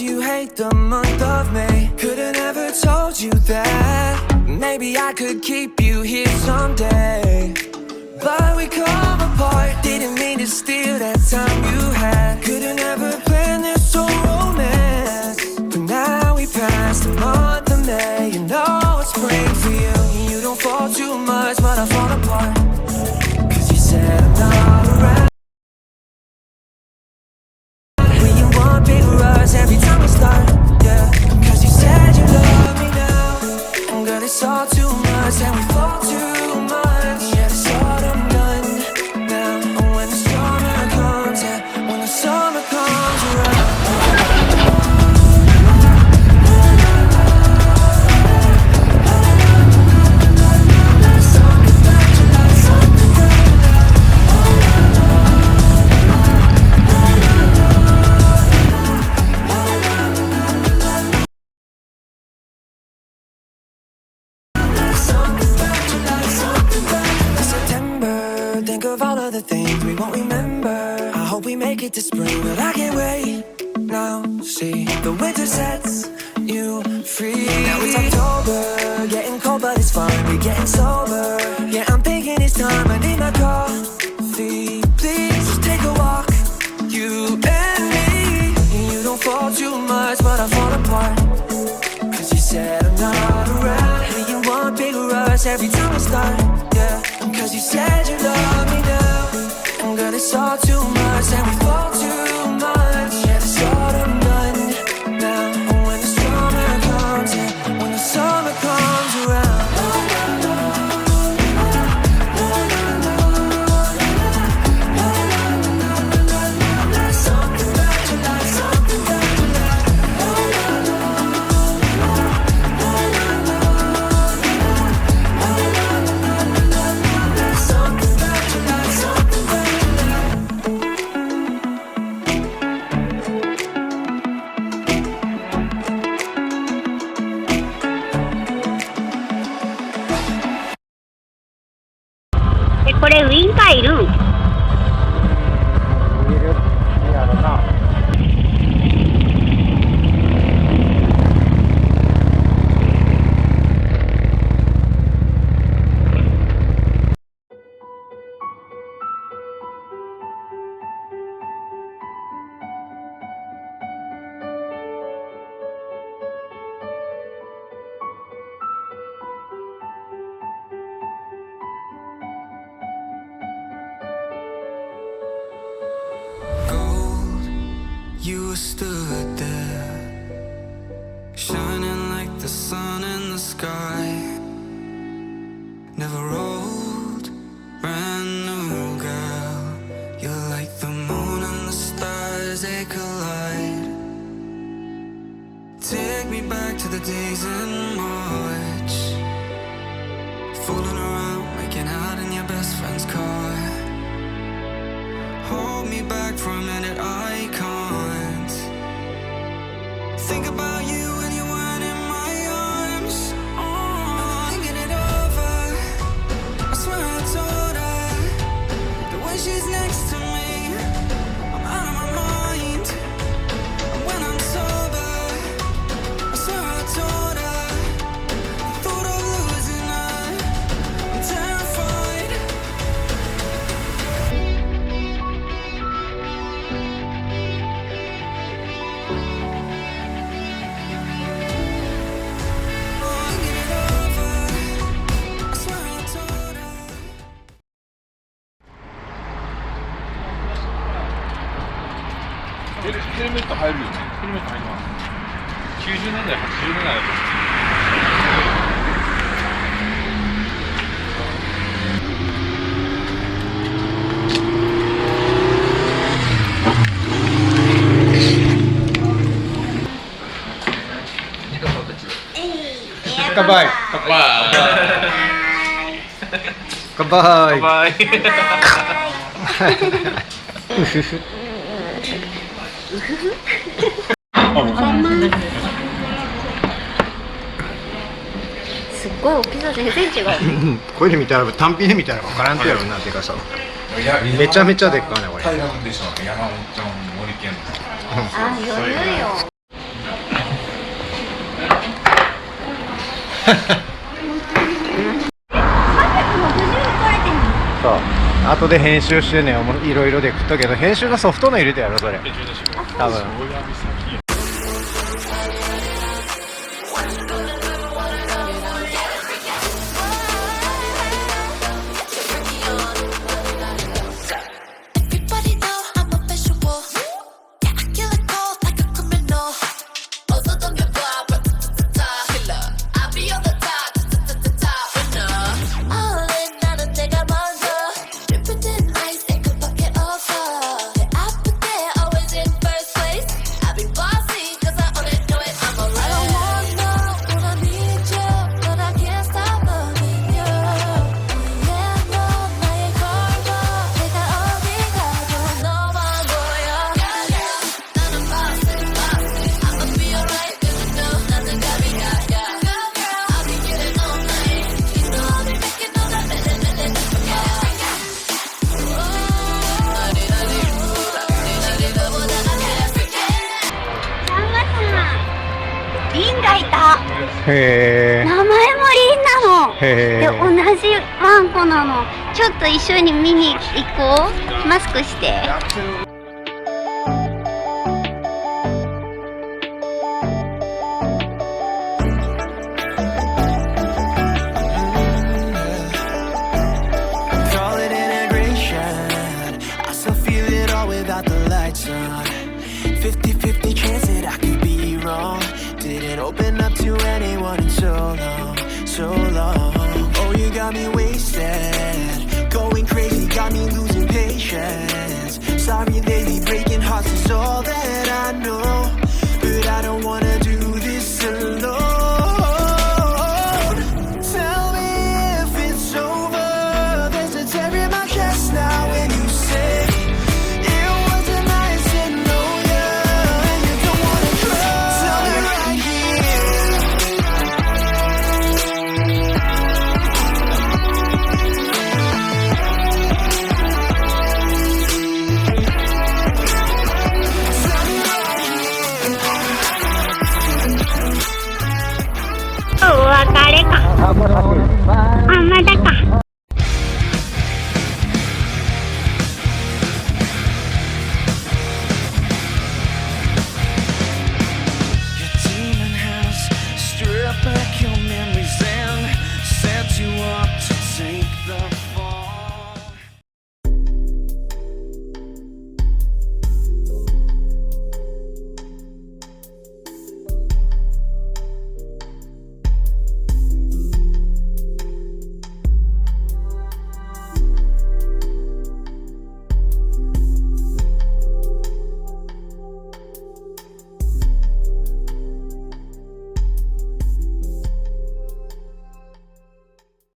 you hate the month of May. Could've never told you that. Maybe I could keep you here someday. But we come apart. Didn't mean to steal that time you had. Could've never planned this so romance. But now we passed the month of May. You know it's spring for you. You don't fall too much, but I fall apart. Cause you said I'm not around. When you want big rush every time we start, yeah. Cause you said you love me now. And girl, it's all too much and we fall too much. Yeah, it's autumn done now. And when the summer comes, yeah, when the summer comes around. Think of all of the things we won't remember. I hope we make it to spring, but I can't wait. Now see, the winter sets you free. Now it's October, getting cold but it's fine. We're getting sober. Yeah, I'm thinking it's time. I need my coffee. Please just take a walk, you and me. You don't fall too much, but I fall apart. Cause you said I'm not around. When you want big rush every time we start, yeah. Cause you said you love me now. And girl, it's all too much and we fall too much. Yeah, it's autumn done now. And when the summer comes, yeah, when the summer comes around.これウインカーいるん？いるやろな。You stood there, shining like the sun in the sky. Never old, brand new girl. You're like the moon and the stars, they collide. Take me back to the days in March, fooling around, making out in your best friend's car. Hold me back for a minute, I can't think about you when you weren't in my arms. Oh, thinking it over, I swear I told her, the way she's next to me, I'm out of my mind. And when I'm sober, I swear I told her, the thought of losing her, I'm terrified.ヘルメット入るよね。ヘルメット入ります。90年代、80年代だと思乾杯。乾杯。乾杯。乾杯。すっごい大きさ全然違う。これで見たら単品で見たら分からんとやろうなってかさ。めちゃめちゃでっかいねこれ。平らでしょ。山本ちゃん森健。あ、余裕よ。そう後で編集してねいろいろで食ったけど編集のソフトの入れてやろそれ多分。へー、名前もリンなの。へで同じワンコなの。ちょっと一緒に見に行こう。マスクして。Call it integration. I still feel it all without the lights on. 50-50 chance that I could be wrong. Didn't open up to anyone in so long, so long. Oh, you got me wasted, going crazy, got me losing patience. Sorry, lately breaking hearts is all that I know, but I don't wanna do this alone.